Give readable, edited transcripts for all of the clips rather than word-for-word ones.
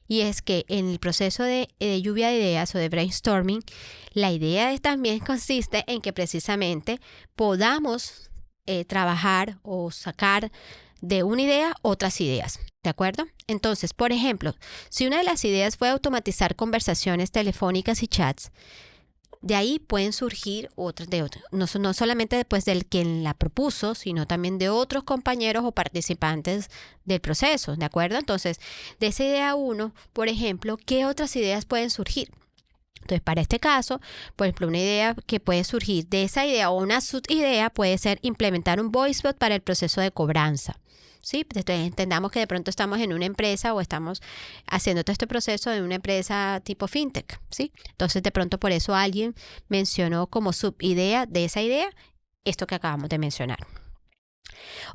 Y es que en el proceso de lluvia de ideas o de brainstorming, la idea también consiste en que precisamente podamos trabajar o sacar de una idea otras ideas, ¿de acuerdo? Entonces, por ejemplo, si una de las ideas fue automatizar conversaciones telefónicas y chats, de ahí pueden surgir otras, no solamente después del quien la propuso, sino también de otros compañeros o participantes del proceso, ¿de acuerdo? Entonces, de esa idea uno, por ejemplo, ¿qué otras ideas pueden surgir? Entonces, para este caso, por ejemplo, una idea que puede surgir de esa idea o una subidea puede ser implementar un voicebot para el proceso de cobranza. ¿Sí? Entonces, entendamos que de pronto estamos en una empresa o estamos haciendo todo este proceso en una empresa tipo fintech, ¿sí? Entonces, de pronto por eso alguien mencionó como subidea de esa idea esto que acabamos de mencionar.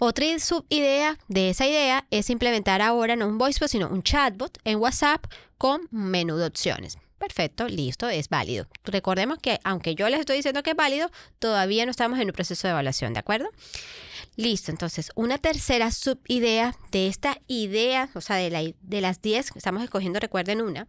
Otra subidea de esa idea es implementar ahora no un voicebot, sino un chatbot en WhatsApp con menú de opciones. Perfecto, listo, es válido. Recordemos que aunque yo les estoy diciendo que es válido, todavía no estamos en un proceso de evaluación, ¿de acuerdo? Listo, entonces una tercera subidea de esta idea, o sea, de las 10 que estamos escogiendo, recuerden una,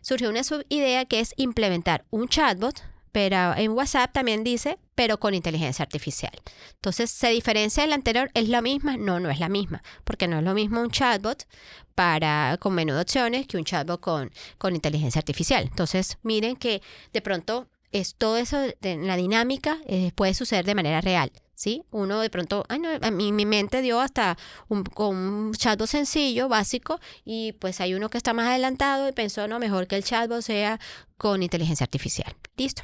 surgió una subidea que es implementar un chatbot, pero en WhatsApp también dice, pero con inteligencia artificial. Entonces, ¿se diferencia de la anterior? ¿Es la misma? No, no es la misma, porque no es lo mismo un chatbot con menú de opciones que un chatbot con inteligencia artificial. Entonces, miren que de pronto todo eso en la dinámica puede suceder de manera real. ¿Sí? Uno de pronto, a mí mi mente dio hasta con un chatbot sencillo, básico, y pues hay uno que está más adelantado y pensó, no, mejor que el chatbot sea con inteligencia artificial. Listo.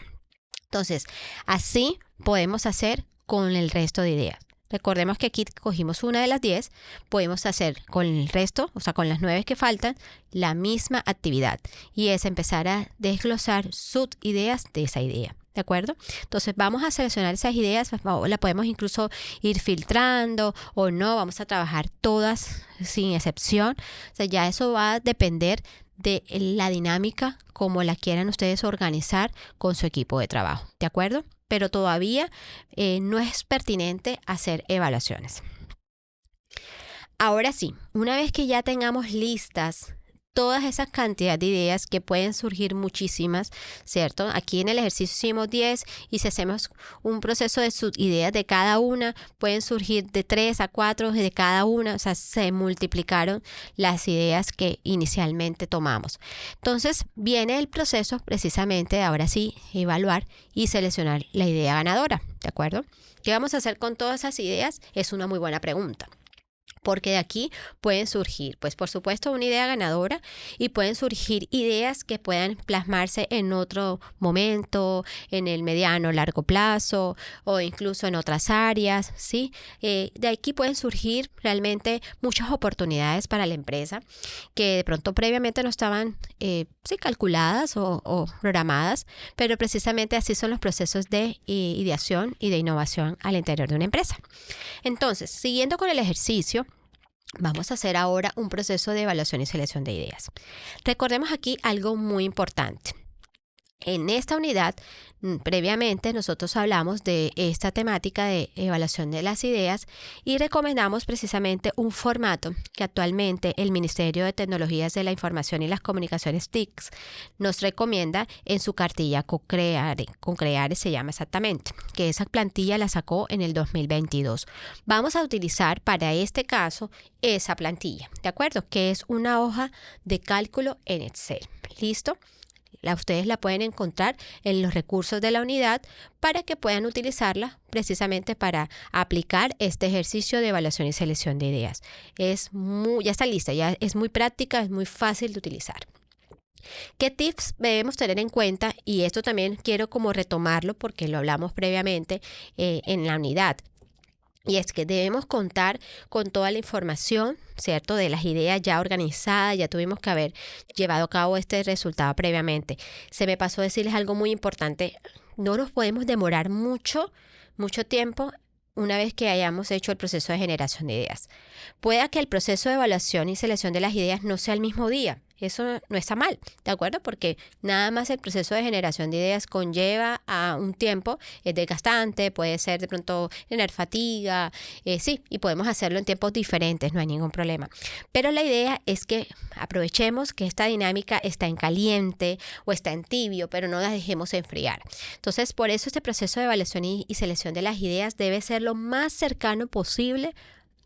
Entonces, así podemos hacer con el resto de ideas. Recordemos que aquí cogimos una de las 10, podemos hacer con el resto, o sea, con las 9 que faltan, la misma actividad. Y es empezar a desglosar subideas de esa idea. ¿De acuerdo? Entonces vamos a seleccionar esas ideas, la podemos incluso ir filtrando o no, vamos a trabajar todas sin excepción. O sea, ya eso va a depender de la dinámica como la quieran ustedes organizar con su equipo de trabajo, ¿de acuerdo? Pero todavía no es pertinente hacer evaluaciones. Ahora sí, una vez que ya tengamos listas todas esas cantidades de ideas que pueden surgir muchísimas, ¿cierto? Aquí en el ejercicio hicimos 10 y si hacemos un proceso de subideas de cada una, pueden surgir de 3 a 4 de cada una, o sea, se multiplicaron las ideas que inicialmente tomamos. Entonces, viene el proceso precisamente de ahora sí evaluar y seleccionar la idea ganadora, ¿de acuerdo? ¿Qué vamos a hacer con todas esas ideas? Es una muy buena pregunta. Porque de aquí pueden surgir, pues por supuesto, una idea ganadora y pueden surgir ideas que puedan plasmarse en otro momento, en el mediano o largo plazo o incluso en otras áreas, ¿sí? De aquí pueden surgir realmente muchas oportunidades para la empresa que de pronto previamente no estaban sí, calculadas o programadas, pero precisamente así son los procesos de ideación y de innovación al interior de una empresa. Entonces, siguiendo con el ejercicio, vamos a hacer ahora un proceso de evaluación y selección de ideas. Recordemos aquí algo muy importante. En esta unidad, previamente nosotros hablamos de esta temática de evaluación de las ideas y recomendamos precisamente un formato que actualmente el Ministerio de Tecnologías de la Información y las Comunicaciones TICS nos recomienda en su cartilla Concreare se llama exactamente, que esa plantilla la sacó en el 2022. Vamos a utilizar para este caso esa plantilla, ¿de acuerdo? Que es una hoja de cálculo en Excel. ¿Listo? Ustedes la pueden encontrar en los recursos de la unidad para que puedan utilizarla precisamente para aplicar este ejercicio de evaluación y selección de ideas. Ya está lista, ya es muy práctica, es muy fácil de utilizar. ¿Qué tips debemos tener en cuenta? Y esto también quiero como retomarlo porque lo hablamos previamente en la unidad. Y es que debemos contar con toda la información, ¿cierto? De las ideas ya organizadas, ya tuvimos que haber llevado a cabo este resultado previamente. Se me pasó decirles algo muy importante. No nos podemos demorar mucho tiempo una vez que hayamos hecho el proceso de generación de ideas. Puede que el proceso de evaluación y selección de las ideas no sea el mismo día. eso no está mal, ¿de acuerdo? Porque nada más el proceso de generación de ideas conlleva a un tiempo, es desgastante, puede ser de pronto tener fatiga, sí, y podemos hacerlo en tiempos diferentes, no hay ningún problema. Pero la idea es que aprovechemos que esta dinámica está en caliente o está en tibio, pero no la dejemos enfriar. Entonces, por eso este proceso de evaluación y selección de las ideas debe ser lo más cercano posible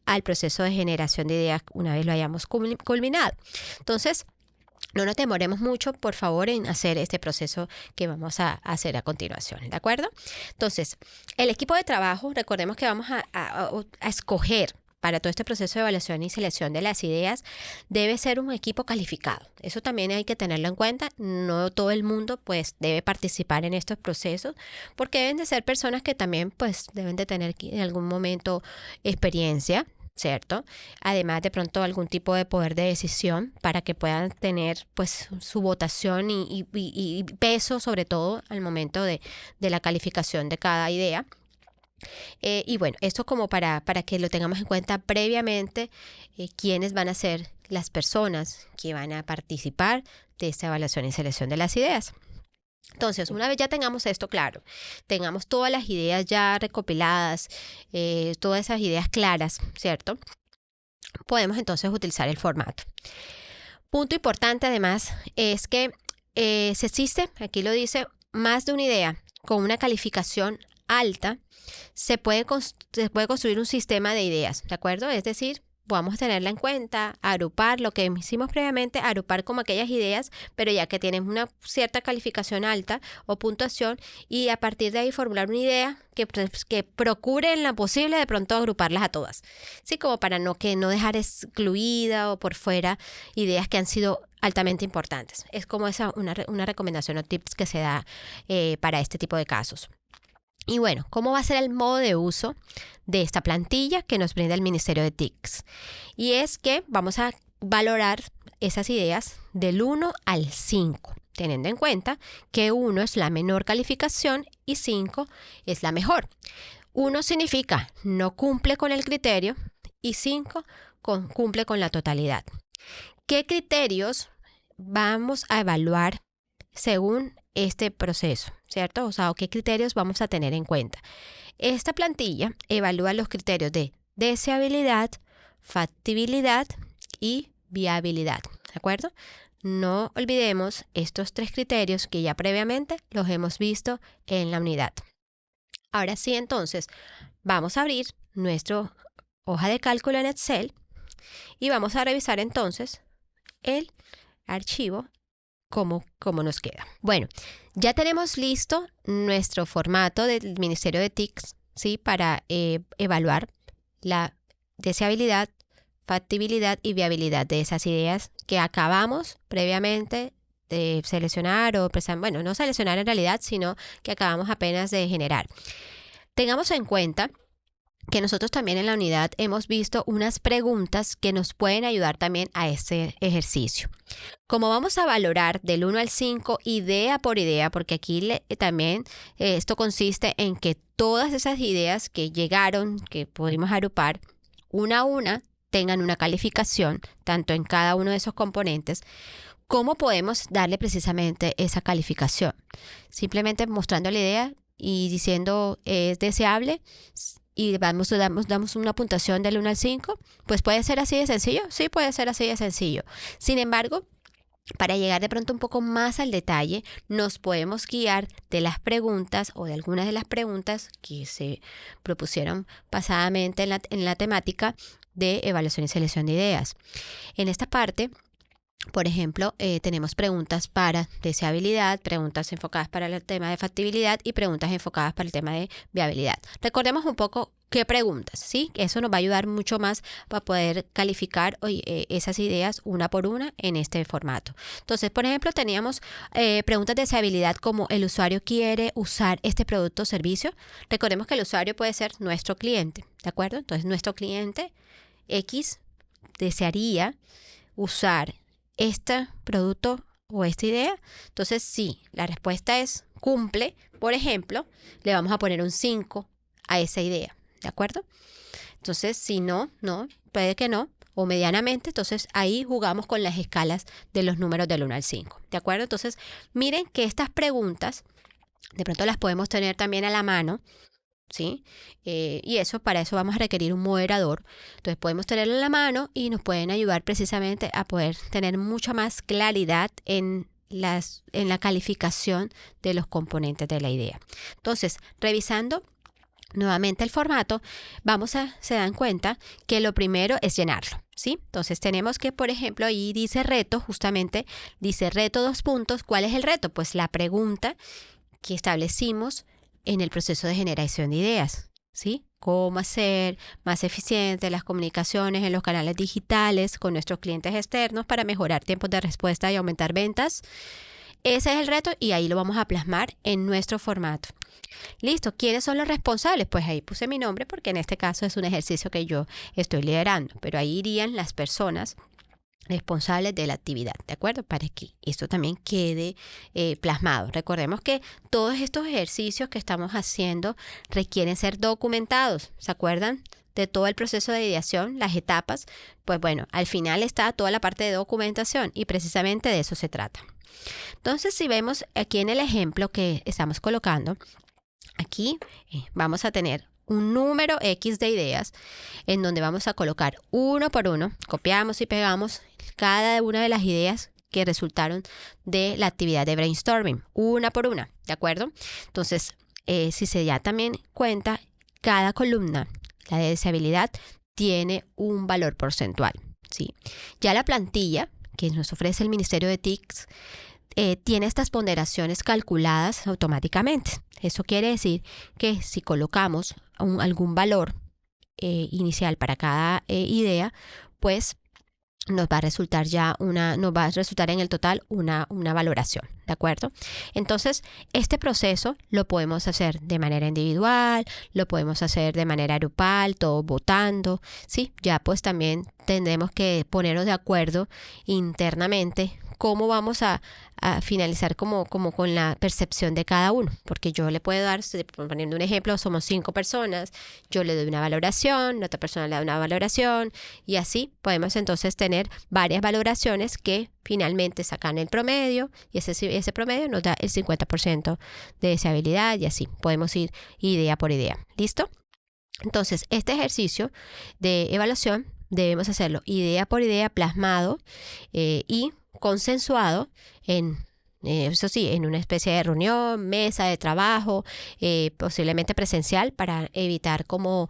al proceso de generación de ideas una vez lo hayamos culminado. Entonces, no nos demoremos mucho, por favor, en hacer este proceso que vamos a hacer a continuación, ¿de acuerdo? Entonces, el equipo de trabajo, recordemos que vamos a escoger para todo este proceso de evaluación y selección de las ideas, debe ser un equipo calificado. Eso también hay que tenerlo en cuenta. No todo el mundo pues debe participar en estos procesos porque deben de ser personas que también pues deben de tener en algún momento experiencia, ¿cierto? Además de pronto algún tipo de poder de decisión para que puedan tener pues su votación y peso sobre todo al momento de la calificación de cada idea. Y bueno, esto como para que lo tengamos en cuenta previamente, quiénes van a ser las personas que van a participar de esta evaluación y selección de las ideas. Entonces, una vez ya tengamos esto claro, tengamos todas las ideas ya recopiladas, todas esas ideas claras, ¿cierto? Podemos entonces utilizar el formato. Punto importante además es que si existe, aquí lo dice, más de una idea con una calificación alta, se puede construir un sistema de ideas, ¿de acuerdo? Es decir, vamos a tenerla en cuenta, agrupar lo que hicimos previamente, agrupar como aquellas ideas, pero ya que tienen una cierta calificación alta o puntuación, y a partir de ahí formular una idea que procure en lo posible de pronto agruparlas a todas, sí, como para no dejar excluida o por fuera ideas que han sido altamente importantes. Es como una recomendación o tips que se da para este tipo de casos. Y bueno, ¿cómo va a ser el modo de uso de esta plantilla que nos brinda el Ministerio de TICS? Y es que vamos a valorar esas ideas del 1 al 5, teniendo en cuenta que 1 es la menor calificación y 5 es la mejor. 1 significa no cumple con el criterio y 5 cumple con la totalidad. ¿Qué criterios vamos a evaluar según este proceso, ¿cierto? O sea, ¿qué criterios vamos a tener en cuenta? Esta plantilla evalúa los criterios de deseabilidad, factibilidad y viabilidad, ¿de acuerdo? No olvidemos estos 3 criterios que ya previamente los hemos visto en la unidad. Ahora sí, entonces, vamos a abrir nuestra hoja de cálculo en Excel y vamos a revisar entonces el archivo cómo nos queda. Bueno, ya tenemos listo nuestro formato del Ministerio de TICS, ¿sí? Para evaluar la deseabilidad, factibilidad y viabilidad de esas ideas que acabamos previamente de seleccionar o bueno, no seleccionar en realidad, sino que acabamos apenas de generar. Tengamos en cuenta que nosotros también en la unidad hemos visto unas preguntas que nos pueden ayudar también a este ejercicio. Como vamos a valorar del 1 al 5 idea por idea, porque aquí también esto consiste en que todas esas ideas que llegaron, que pudimos agrupar, una a una, tengan una calificación, tanto en cada uno de esos componentes. ¿Cómo podemos darle precisamente esa calificación? Simplemente mostrando la idea y diciendo es deseable y damos una puntuación del 1 al 5, pues puede ser así de sencillo. Sí, puede ser así de sencillo. Sin embargo, para llegar de pronto un poco más al detalle, nos podemos guiar de las preguntas o de algunas de las preguntas que se propusieron pasadamente en la temática de evaluación y selección de ideas. En esta parte, por ejemplo, tenemos preguntas para deseabilidad, preguntas enfocadas para el tema de factibilidad y preguntas enfocadas para el tema de viabilidad. Recordemos un poco qué preguntas, ¿sí? Eso nos va a ayudar mucho más para poder calificar esas ideas una por una en este formato. Entonces, por ejemplo, teníamos preguntas de deseabilidad como el usuario quiere usar este producto o servicio. Recordemos que el usuario puede ser nuestro cliente, ¿de acuerdo? Entonces, nuestro cliente X desearía usar este producto o esta idea. Entonces, sí, la respuesta es cumple. Por ejemplo, le vamos a poner un 5 a esa idea, ¿de acuerdo? Entonces, si no, puede que no, o medianamente, entonces ahí jugamos con las escalas de los números del 1 al 5. ¿De acuerdo? Entonces, miren que estas preguntas de pronto las podemos tener también a la mano, ¿sí? Y para eso vamos a requerir un moderador. Entonces podemos tenerlo en la mano y nos pueden ayudar precisamente a poder tener mucha más claridad en la calificación de los componentes de la idea. Entonces, revisando nuevamente el formato, se dan cuenta que lo primero es llenarlo, ¿sí? Entonces tenemos que, por ejemplo, ahí dice reto, justamente dice reto 2 puntos. ¿Cuál es el reto? Pues la pregunta que establecimos en el proceso de generación de ideas, ¿sí? Cómo hacer más eficientes las comunicaciones en los canales digitales con nuestros clientes externos para mejorar tiempos de respuesta y aumentar ventas. Ese es el reto y ahí lo vamos a plasmar en nuestro formato. Listo, ¿quiénes son los responsables? Pues ahí puse mi nombre porque en este caso es un ejercicio que yo estoy liderando, pero ahí irían las personas responsables de la actividad, ¿de acuerdo? Para que esto también quede plasmado. Recordemos que todos estos ejercicios que estamos haciendo requieren ser documentados, ¿se acuerdan? De todo el proceso de ideación, las etapas, pues bueno, al final está toda la parte de documentación y precisamente de eso se trata. Entonces, si vemos aquí en el ejemplo que estamos colocando, aquí vamos a tener un número X de ideas en donde vamos a colocar uno por uno, copiamos y pegamos cada una de las ideas que resultaron de la actividad de brainstorming, una por una, ¿de acuerdo? Entonces, si se da también cuenta, cada columna, la de deseabilidad, tiene un valor porcentual, ¿sí? Ya la plantilla que nos ofrece el Ministerio de TICS tiene estas ponderaciones calculadas automáticamente. Eso quiere decir que si colocamos algún valor inicial para cada idea, pues nos va a resultar en el total una valoración, ¿de acuerdo? Entonces, este proceso lo podemos hacer de manera individual, lo podemos hacer de manera grupal, todos votando, ¿sí? Ya pues también tendremos que ponernos de acuerdo internamente cómo vamos a finalizar como con la percepción de cada uno, porque yo le puedo dar, poniendo un ejemplo, somos 5 personas, yo le doy una valoración, la otra persona le da una valoración y así podemos entonces tener varias valoraciones que finalmente sacan el promedio y ese promedio nos da el 50% de deseabilidad y así podemos ir idea por idea. ¿Listo? Entonces, este ejercicio de evaluación debemos hacerlo idea por idea, plasmado y consensuado eso sí, en una especie de reunión, mesa de trabajo, posiblemente presencial para evitar como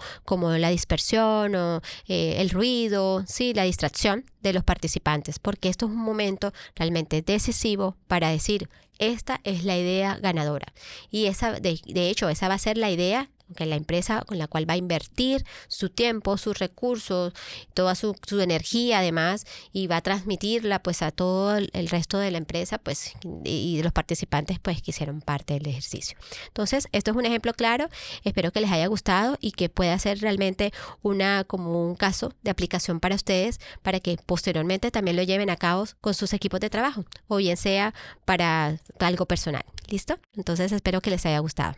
la dispersión o el ruido, sí, la distracción de los participantes, porque esto es un momento realmente decisivo para decir, esta es la idea ganadora. Y de hecho, esa va a ser la idea que la empresa con la cual va a invertir su tiempo, sus recursos, toda su energía además, y va a transmitirla pues a todo el resto de la empresa pues y de los participantes pues que hicieron parte del ejercicio. Entonces, esto es un ejemplo claro, espero que les haya gustado y que pueda ser realmente como un caso de aplicación para ustedes, para que posteriormente también lo lleven a cabo con sus equipos de trabajo, o bien sea para algo personal. ¿Listo? Entonces, espero que les haya gustado.